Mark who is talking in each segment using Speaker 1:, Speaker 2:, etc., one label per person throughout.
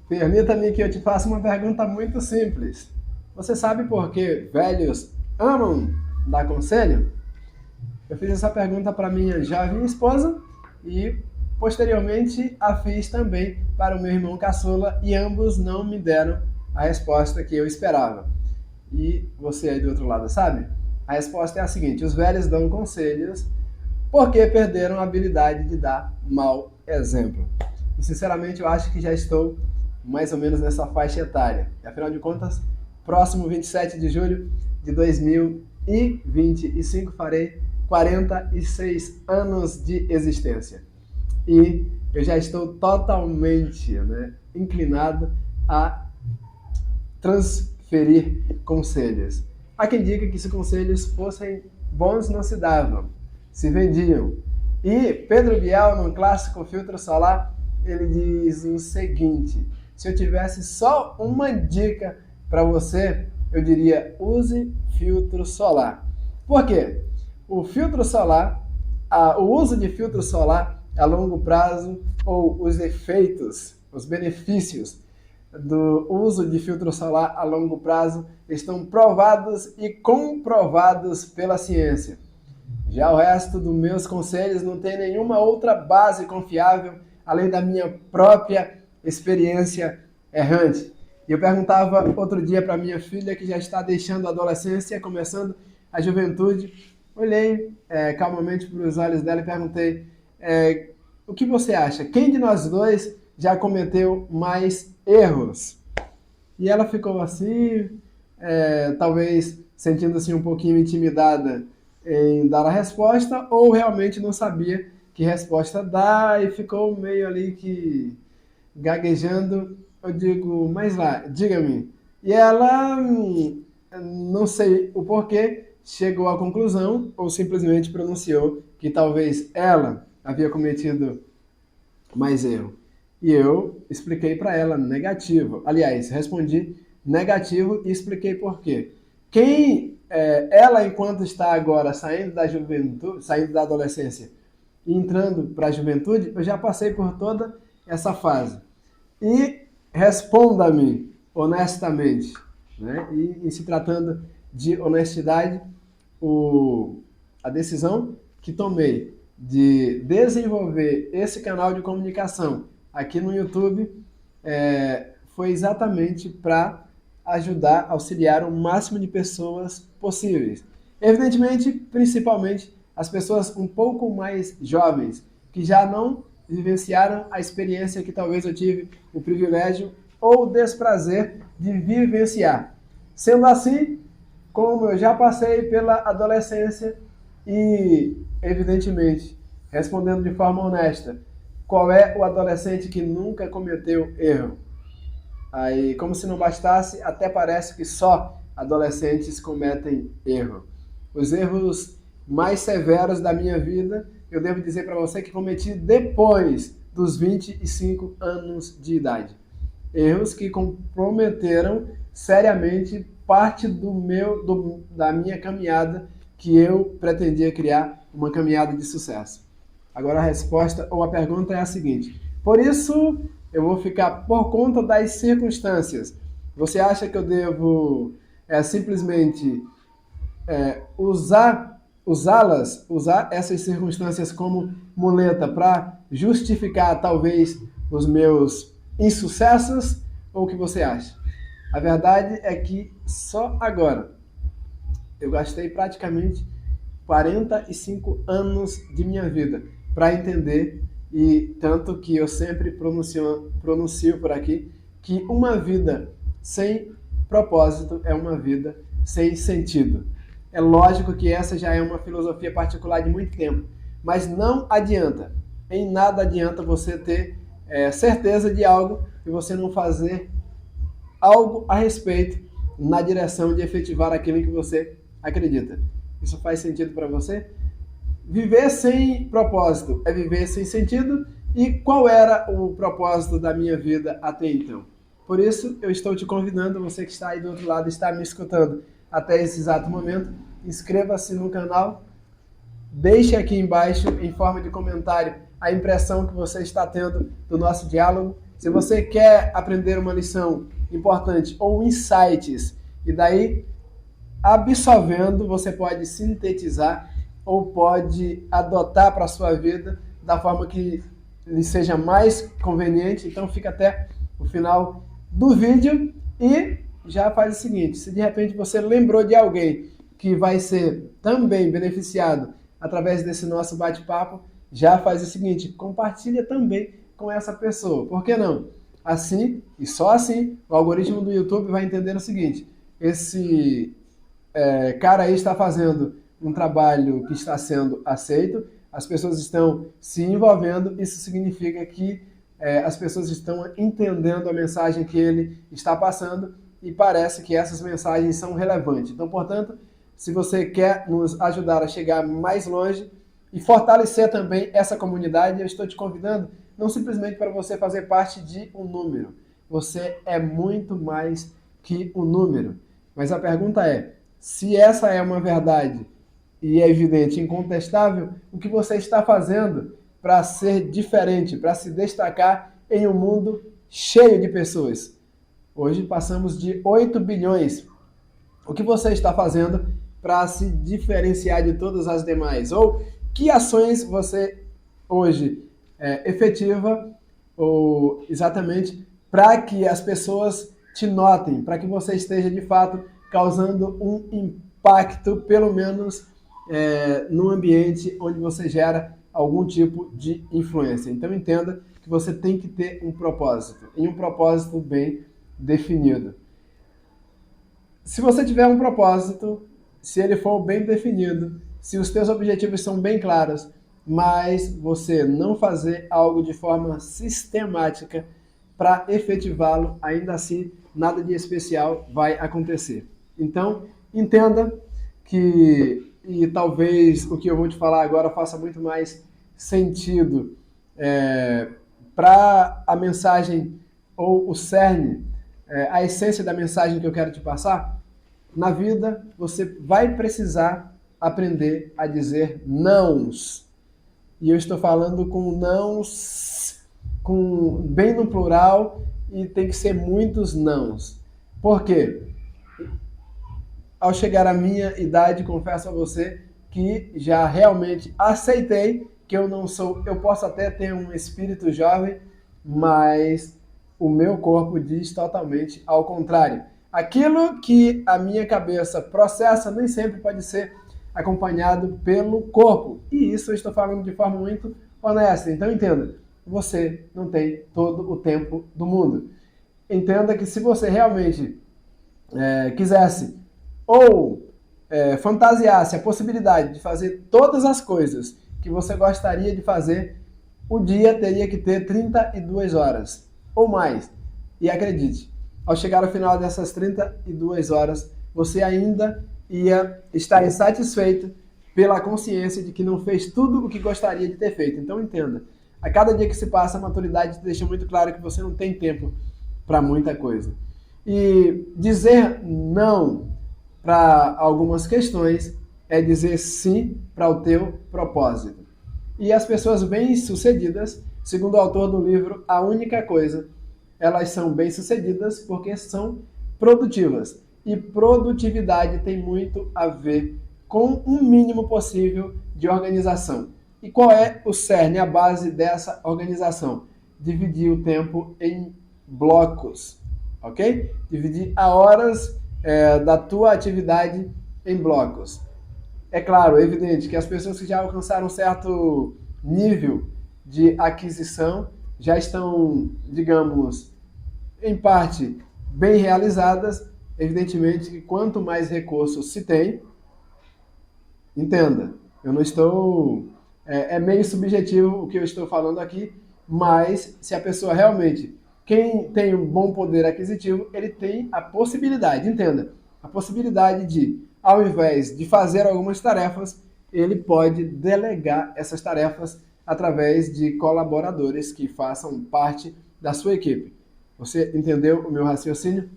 Speaker 1: Permita-me que eu te faça uma pergunta muito simples. Você sabe por que velhos amam dar conselho? Eu fiz essa pergunta para minha jovem esposa e, posteriormente, a fiz também para o meu irmão caçula e ambos não me deram a resposta que eu esperava. E você aí do outro lado sabe? A resposta é a seguinte: os velhos dão conselhos porque perderam a habilidade de dar mau exemplo. E sinceramente eu acho que já estou mais ou menos nessa faixa etária. E, afinal de contas, próximo 27 de julho de 2025 farei 46 anos de existência. E eu já estou totalmente inclinado a transferir conselhos. Há quem diga que se conselhos fossem bons não se davam, se vendiam. E Pedro Bial, no clássico Filtro Solar, ele diz o seguinte: se eu tivesse só uma dica para você, eu diria: use filtro solar. Por quê? O filtro solar, o uso de filtro solar a longo prazo, ou os efeitos, os benefícios do uso de filtro solar a longo prazo estão provados e comprovados pela ciência. Já o resto dos meus conselhos não tem nenhuma outra base confiável além da minha própria experiência errante. E eu perguntava outro dia para minha filha, que já está deixando a adolescência, começando a juventude. Olhei calmamente para os olhos dela e perguntei: o que você acha? Quem de nós dois já cometeu mais erros? E ela ficou assim, talvez sentindo-se um pouquinho intimidada em dar a resposta, ou realmente não sabia que resposta dar e ficou meio ali que gaguejando. Eu digo: mas lá, diga-me. E ela, não sei o porquê, chegou à conclusão, ou simplesmente pronunciou que talvez ela havia cometido mais erro. E eu expliquei para ela negativo. Aliás, respondi negativo e expliquei por quê. Ela, enquanto está agora saindo da juventude, saindo da adolescência e entrando para a juventude, eu já passei por toda essa fase. E responda-me honestamente, E em se tratando de honestidade, a decisão que tomei de desenvolver esse canal de comunicação aqui no YouTube foi exatamente para ajudar, auxiliar o máximo de pessoas possíveis. Evidentemente, principalmente as pessoas um pouco mais jovens, que já não vivenciaram a experiência que talvez eu tive o privilégio ou o desprazer de vivenciar. Sendo assim, como eu já passei pela adolescência e, evidentemente, respondendo de forma honesta, qual é o adolescente que nunca cometeu erro? Aí, como se não bastasse, até parece que só adolescentes cometem erro. Os erros mais severos da minha vida, eu devo dizer para você que cometi depois dos 25 anos de idade. Erros que comprometeram seriamente parte da minha caminhada, que eu pretendia criar uma caminhada de sucesso. Agora a resposta ou a pergunta é a seguinte: por isso eu vou ficar por conta das circunstâncias. Você acha que eu devo simplesmente usar essas circunstâncias como muleta para justificar talvez os meus insucessos? Ou o que você acha? A verdade é que só agora eu gastei praticamente 45 anos de minha vida para entender, e tanto que eu sempre pronuncio por aqui, que uma vida sem propósito é uma vida sem sentido. É lógico que essa já é uma filosofia particular de muito tempo, mas não adianta, em nada adianta você ter certeza de algo e você não fazer algo a respeito na direção de efetivar aquilo em que você acredita. Isso faz sentido para você? Viver sem propósito é viver sem sentido. E qual era o propósito da minha vida até então? Por isso, eu estou te convidando, você que está aí do outro lado, está me escutando até esse exato momento, inscreva-se no canal, deixe aqui embaixo, em forma de comentário, a impressão que você está tendo do nosso diálogo. Se você quer aprender uma lição importante ou insights, e daí, absorvendo, você pode sintetizar ou pode adotar para a sua vida da forma que lhe seja mais conveniente. Então fica até o final do vídeo e já faz o seguinte: se de repente você lembrou de alguém que vai ser também beneficiado através desse nosso bate-papo, já faz o seguinte: compartilha também com essa pessoa. Por que não? Assim, e só assim, o algoritmo do YouTube vai entender o seguinte: esse cara aí está fazendo um trabalho que está sendo aceito, as pessoas estão se envolvendo, isso significa que as pessoas estão entendendo a mensagem que ele está passando e parece que essas mensagens são relevantes. Então, portanto, se você quer nos ajudar a chegar mais longe e fortalecer também essa comunidade, eu estou te convidando não simplesmente para você fazer parte de um número. Você é muito mais que um número. Mas a pergunta é, se essa é uma verdade e é evidente, incontestável, o que você está fazendo para ser diferente, para se destacar em um mundo cheio de pessoas? Hoje passamos de 8 bilhões. O que você está fazendo para se diferenciar de todas as demais? Ou que ações você hoje efetiva ou exatamente para que as pessoas te notem, para que você esteja de fato causando um impacto, pelo menos no ambiente onde você gera algum tipo de influência. Então entenda que você tem que ter um propósito, e um propósito bem definido. Se você tiver um propósito, se ele for bem definido, se os teus objetivos são bem claros, mas você não fazer algo de forma sistemática para efetivá-lo, ainda assim, nada de especial vai acontecer. Então, entenda que, e talvez o que eu vou te falar agora faça muito mais sentido para a mensagem ou o cerne, a essência da mensagem que eu quero te passar. Na vida, você vai precisar aprender a dizer nãos. E eu estou falando com nãos, bem no plural, e tem que ser muitos nãos. Por quê? Ao chegar à minha idade, confesso a você que já realmente aceitei que eu não sou, eu posso até ter um espírito jovem, mas o meu corpo diz totalmente ao contrário. Aquilo que a minha cabeça processa nem sempre pode ser acompanhado pelo corpo. E isso eu estou falando de forma muito honesta. Então entenda, você não tem todo o tempo do mundo. Entenda que se você realmente quisesse ou fantasiasse a possibilidade de fazer todas as coisas que você gostaria de fazer, o dia teria que ter 32 horas ou mais. E acredite, ao chegar ao final dessas 32 horas, você ainda ia estar insatisfeito pela consciência de que não fez tudo o que gostaria de ter feito. Então entenda, a cada dia que se passa, a maturidade te deixa muito claro que você não tem tempo para muita coisa. E dizer não para algumas questões é dizer sim para o teu propósito. E as pessoas bem-sucedidas, segundo o autor do livro A Única Coisa, elas são bem-sucedidas porque são produtivas. E produtividade tem muito a ver com um mínimo possível de organização. E qual é o cerne, a base dessa organização? Dividir o tempo em blocos, ok? Dividir as horas da tua atividade em blocos. É claro, é evidente que as pessoas que já alcançaram um certo nível de aquisição já estão, digamos, em parte bem realizadas. Evidentemente que quanto mais recursos se tem, entenda, eu não estou... É meio subjetivo o que eu estou falando aqui, mas se a pessoa realmente... Quem tem um bom poder aquisitivo, ele tem a possibilidade, entenda, a possibilidade de, ao invés de fazer algumas tarefas, ele pode delegar essas tarefas através de colaboradores que façam parte da sua equipe. Você entendeu o meu raciocínio?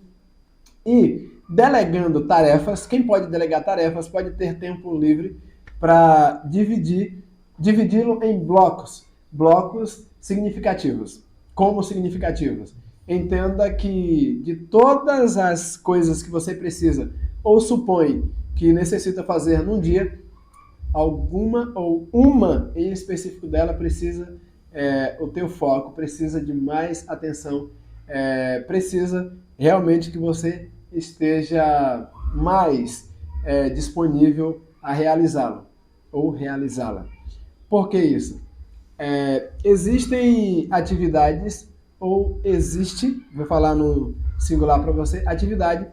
Speaker 1: E delegando tarefas, quem pode delegar tarefas pode ter tempo livre para dividi-lo em blocos significativos. como significativos. Entenda que de todas as coisas que você precisa ou supõe que necessita fazer num dia, alguma ou uma em específico dela precisa o teu foco, precisa de mais atenção, precisa realmente que você esteja mais disponível a realizá-lo ou realizá-la. Por que isso? Existem atividades ou existe, vou falar no singular para você, atividade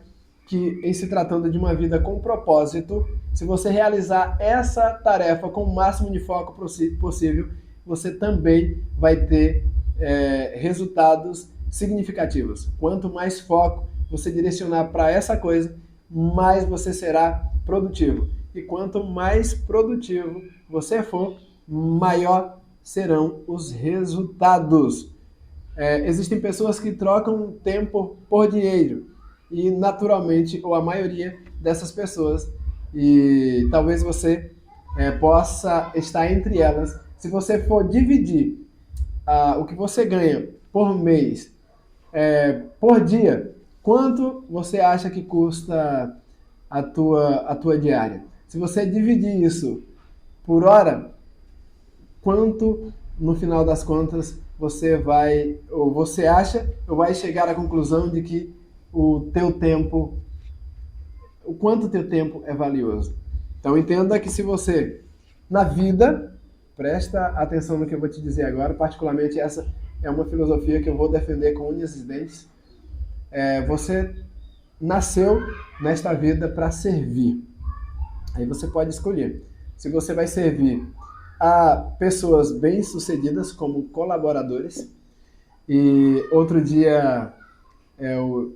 Speaker 1: que, em se tratando de uma vida com propósito, se você realizar essa tarefa com o máximo de foco possível, você também vai ter resultados significativos. Quanto mais foco você direcionar para essa coisa, mais você será produtivo. E quanto mais produtivo você for, maior serão os resultados. Existem pessoas que trocam tempo por dinheiro. E naturalmente, ou a maioria dessas pessoas, e talvez você possa estar entre elas, se você for dividir o que você ganha por mês, por dia, quanto você acha que custa a tua diária? Se você dividir isso por hora, quanto no final das contas você vai, ou você acha, ou vai chegar à conclusão de que o quanto o teu tempo é valioso. Então entenda que se você, na vida, presta atenção no que eu vou te dizer agora, particularmente essa é uma filosofia que eu vou defender com unhas e dentes. Você nasceu nesta vida para servir. Aí você pode escolher se você vai servir a pessoas bem-sucedidas como colaboradores. E outro dia o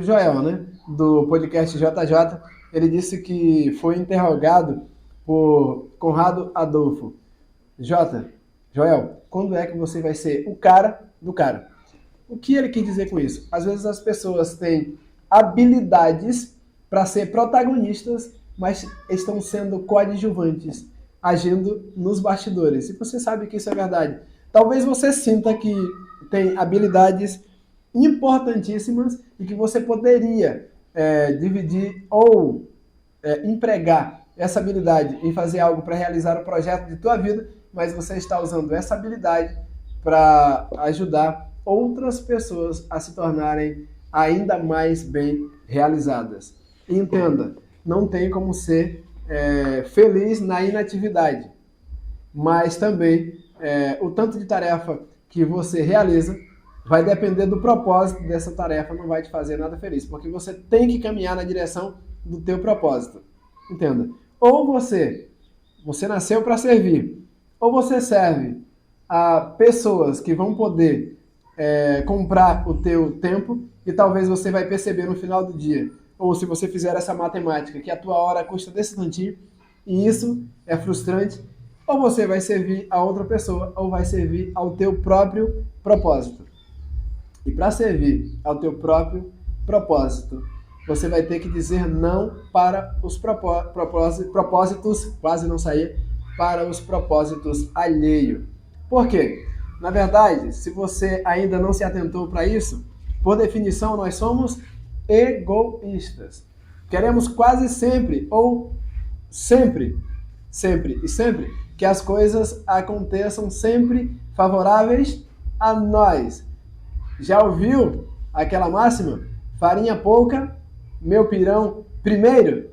Speaker 1: Joel, né, do podcast JJ, ele disse que foi interrogado por Conrado Adolfo. Joel, quando é que você vai ser o cara do cara? O que ele quis dizer com isso? Às vezes as pessoas têm habilidades para ser protagonistas, mas estão sendo coadjuvantes, agindo nos bastidores. E você sabe que isso é verdade. Talvez você sinta que tem habilidades importantíssimas e que você poderia dividir ou empregar essa habilidade em fazer algo para realizar o projeto de tua vida, mas você está usando essa habilidade para ajudar outras pessoas a se tornarem ainda mais bem realizadas. E entenda, não tem como ser feliz na inatividade, mas também o tanto de tarefa que você realiza vai depender do propósito dessa tarefa, não vai te fazer nada feliz, porque você tem que caminhar na direção do teu propósito. Entenda, ou você nasceu para servir, ou você serve a pessoas que vão poder comprar o teu tempo e talvez você vai perceber no final do dia, ou se você fizer essa matemática, que a tua hora custa desse tantinho, e isso é frustrante, ou você vai servir a outra pessoa, ou vai servir ao teu próprio propósito. E para servir ao teu próprio propósito, você vai ter que dizer não para os propósitos, quase não saía, para os propósitos alheios. Por quê? Na verdade, se você ainda não se atentou para isso, por definição nós somos egoístas. Queremos quase sempre, ou sempre, que as coisas aconteçam sempre favoráveis a nós. Já ouviu aquela máxima? Farinha pouca, meu pirão primeiro?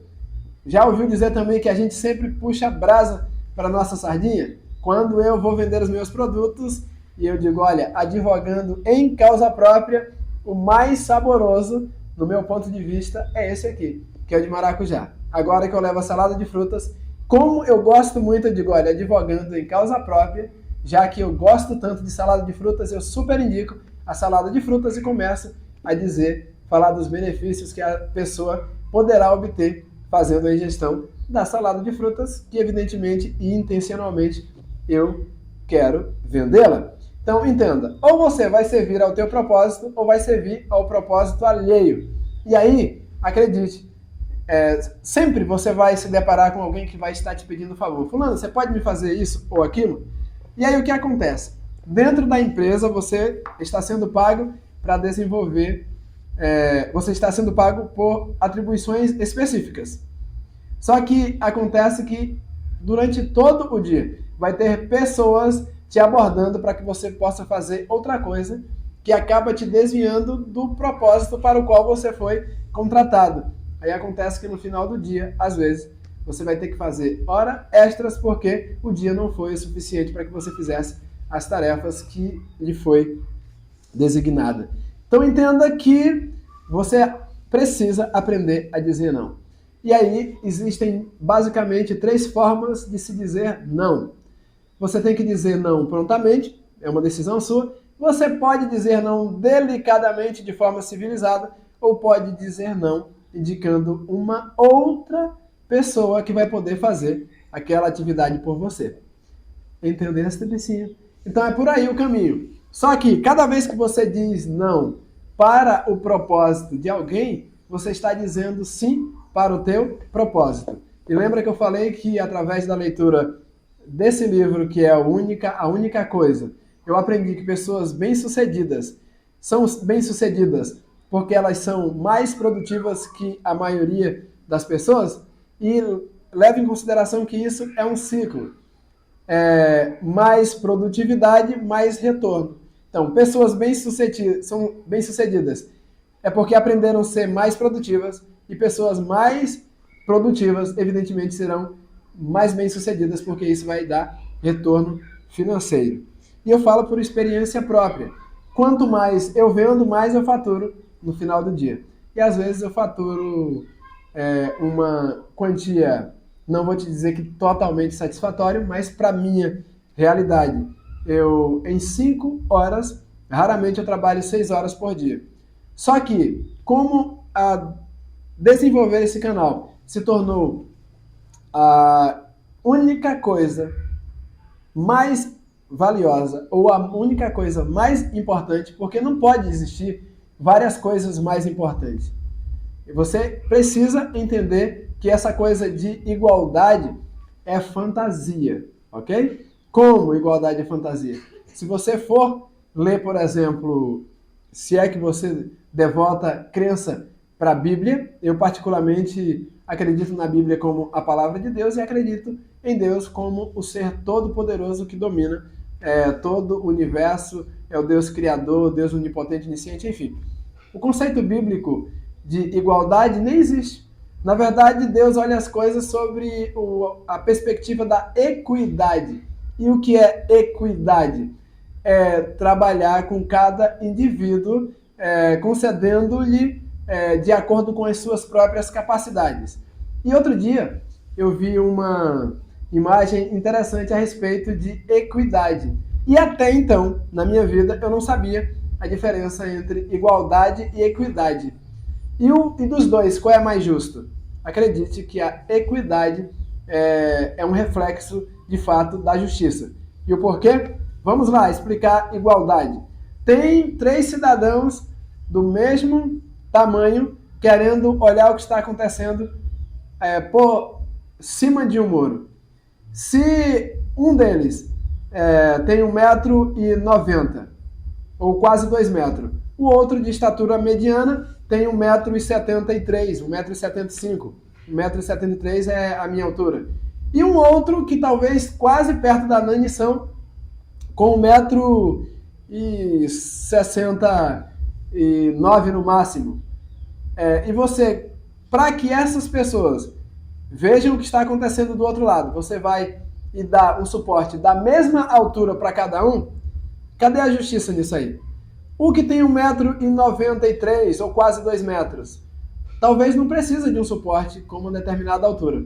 Speaker 1: Já ouviu dizer também que a gente sempre puxa a brasa para nossa sardinha? Quando eu vou vender os meus produtos e eu digo, olha, advogando em causa própria, o mais saboroso, no meu ponto de vista, é esse aqui, que é o de maracujá. Agora que eu levo a salada de frutas, como eu gosto muito, eu digo, olha, advogando em causa própria, já que eu gosto tanto de salada de frutas, eu super indico a salada de frutas e começo a falar dos benefícios que a pessoa poderá obter fazendo a ingestão da salada de frutas, que evidentemente e intencionalmente eu quero vendê-la. Então entenda, ou você vai servir ao teu propósito, ou vai servir ao propósito alheio. E aí, acredite, sempre você vai se deparar com alguém que vai estar te pedindo favor. Fulano, você pode me fazer isso ou aquilo? E aí o que acontece? Dentro da empresa você está sendo pago para desenvolver, você está sendo pago por atribuições específicas. Só que acontece que durante todo o dia vai ter pessoas te abordando para que você possa fazer outra coisa que acaba te desviando do propósito para o qual você foi contratado. Aí acontece que no final do dia, às vezes, você vai ter que fazer horas extras porque o dia não foi o suficiente para que você fizesse as tarefas que lhe foi designada. Então entenda que você precisa aprender a dizer não. E aí existem basicamente 3 formas de se dizer não. Você tem que dizer não prontamente, é uma decisão sua. Você pode dizer não delicadamente, de forma civilizada, ou pode dizer não indicando uma outra pessoa que vai poder fazer aquela atividade por você. Entendeu esse tebecinho? Então é por aí o caminho. Só que cada vez que você diz não para o propósito de alguém, você está dizendo sim para o teu propósito. E lembra que eu falei que através da leitura desse livro, que é a única coisa, eu aprendi que pessoas bem-sucedidas são bem-sucedidas porque elas são mais produtivas que a maioria das pessoas, e leve em consideração que isso é um ciclo. Mais produtividade, mais retorno. Então, pessoas bem-sucedidas são bem-sucedidas é porque aprenderam a ser mais produtivas, e pessoas mais produtivas, evidentemente, serão mais bem-sucedidas, porque isso vai dar retorno financeiro. E eu falo por experiência própria. Quanto mais eu vendo, mais eu faturo no final do dia. E às vezes eu faturo uma quantia, não vou te dizer que totalmente satisfatória, mas para minha realidade, em 5 horas, raramente eu trabalho 6 horas por dia. Só que, como desenvolver esse canal se tornou a única coisa mais valiosa, ou a única coisa mais importante, porque não pode existir várias coisas mais importantes. E você precisa entender que essa coisa de igualdade é fantasia, ok? Como igualdade é fantasia? Se você for ler, por exemplo, se é que você devota crença para a Bíblia, eu particularmente acredito na Bíblia como a palavra de Deus e acredito em Deus como o ser todo-poderoso que domina todo o universo, é o Deus criador, Deus onipotente, onisciente, enfim. O conceito bíblico de igualdade nem existe. Na verdade, Deus olha as coisas sobre a perspectiva da equidade. E o que é equidade? É trabalhar com cada indivíduo, concedendo-lhe de acordo com as suas próprias capacidades. E outro dia, eu vi uma imagem interessante a respeito de equidade. E até então, na minha vida, eu não sabia a diferença entre igualdade e equidade. E dos dois, qual é mais justo? Acredite que a equidade é um reflexo, de fato, da justiça. E o porquê? Vamos lá, explicar igualdade. Tem 3 cidadãos do mesmo tamanho querendo olhar o que está acontecendo por cima de um muro. Se um deles tem 1,90 m, ou quase 2 metros, o outro de estatura mediana tem 1,73 m, 1,75 m. 1,73 m é a minha altura. E um outro que talvez quase perto da nanição, com 1,69 m no máximo. E você, para que essas pessoas vejam o que está acontecendo do outro lado, você vai e dar um suporte da mesma altura para cada um? Cadê a justiça nisso aí? O que tem 1,93 m ou quase 2 metros, talvez não precisa de um suporte com uma determinada altura.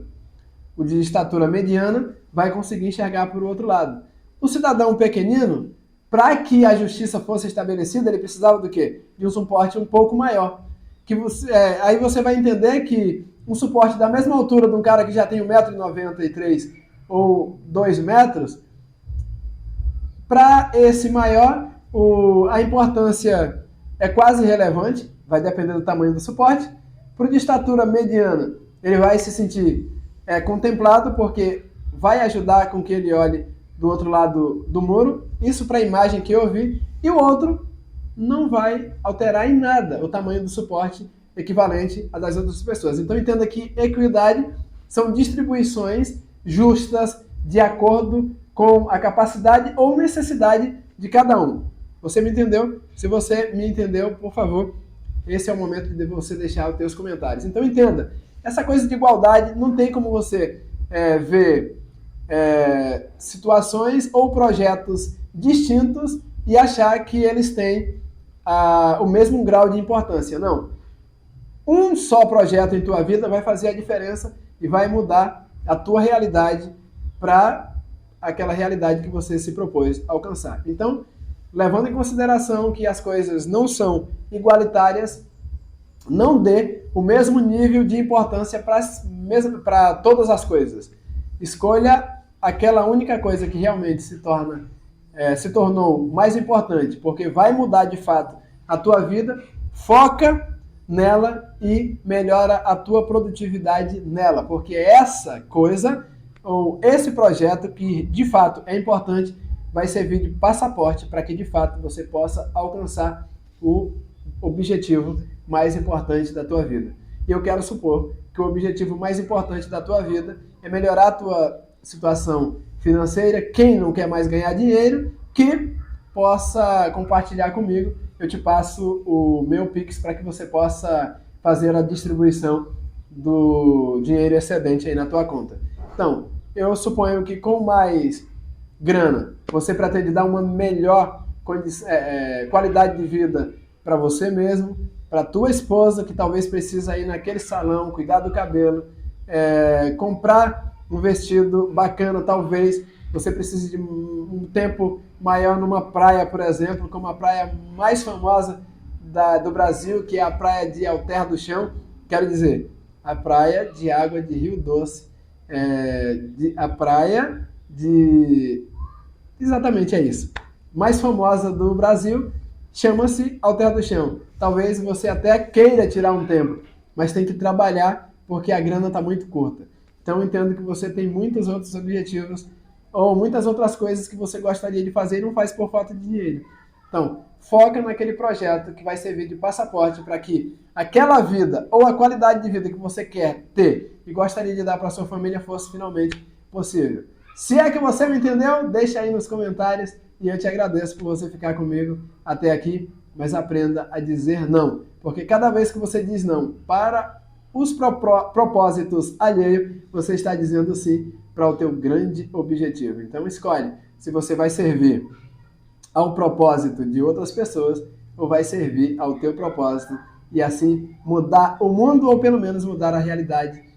Speaker 1: O de estatura mediana vai conseguir enxergar por outro lado. O cidadão pequenino, para que a justiça fosse estabelecida, ele precisava do quê? De um suporte um pouco maior. Aí você vai entender que um suporte da mesma altura de um cara que já tem 1,93 m ou 2 metros, para esse maior, a importância é quase irrelevante, vai depender do tamanho do suporte. Para o de estatura mediana, ele vai se sentir contemplado, porque vai ajudar com que ele olhe do outro lado do muro, isso para a imagem que eu vi, e o outro não vai alterar em nada o tamanho do suporte equivalente a das outras pessoas. Então entenda que equidade são distribuições justas de acordo com a capacidade ou necessidade de cada um. Você me entendeu? Se você me entendeu, por favor, esse é o momento de você deixar os seus comentários. Então entenda, essa coisa de igualdade não tem como você ver situações ou projetos distintos e achar que eles têm o mesmo grau de importância. Não. Um só projeto em tua vida vai fazer a diferença e vai mudar a tua realidade para aquela realidade que você se propôs alcançar. Então, levando em consideração que as coisas não são igualitárias, não dê o mesmo nível de importância para todas as coisas. Escolha aquela única coisa que realmente se tornou mais importante, porque vai mudar de fato a tua vida, foca nela e melhora a tua produtividade nela, porque essa coisa ou esse projeto que de fato é importante vai servir de passaporte para que de fato você possa alcançar o objetivo mais importante da tua vida. E eu quero supor que o objetivo mais importante da tua vida é melhorar a tua situação financeira. Quem não quer mais ganhar dinheiro, que possa compartilhar comigo. Eu te passo o meu Pix para que você possa fazer a distribuição do dinheiro excedente aí na tua conta. Então, eu suponho que com mais grana, você pretende dar uma melhor qualidade de vida para você mesmo, para tua esposa, que talvez precisa ir naquele salão, cuidar do cabelo, comprar um vestido bacana, talvez você precise de um tempo maior numa praia, por exemplo, como a praia mais famosa do Brasil, que é a praia de Alter do Chão, quero dizer, a praia de água de Rio Doce, a praia de... Exatamente, é isso. Mais famosa do Brasil, chama-se Alter do Chão. Talvez você até queira tirar um tempo, mas tem que trabalhar porque a grana está muito curta. Então, entendo que você tem muitos outros objetivos ou muitas outras coisas que você gostaria de fazer e não faz por falta de dinheiro. Então, foca naquele projeto que vai servir de passaporte para que aquela vida ou a qualidade de vida que você quer ter e gostaria de dar para sua família fosse finalmente possível. Se é que você me entendeu, deixa aí nos comentários e eu te agradeço por você ficar comigo até aqui, mas aprenda a dizer não, porque cada vez que você diz não para os propósitos alheios, você está dizendo sim para o teu grande objetivo. Então escolhe se você vai servir ao propósito de outras pessoas ou vai servir ao teu propósito e assim mudar o mundo ou pelo menos mudar a realidade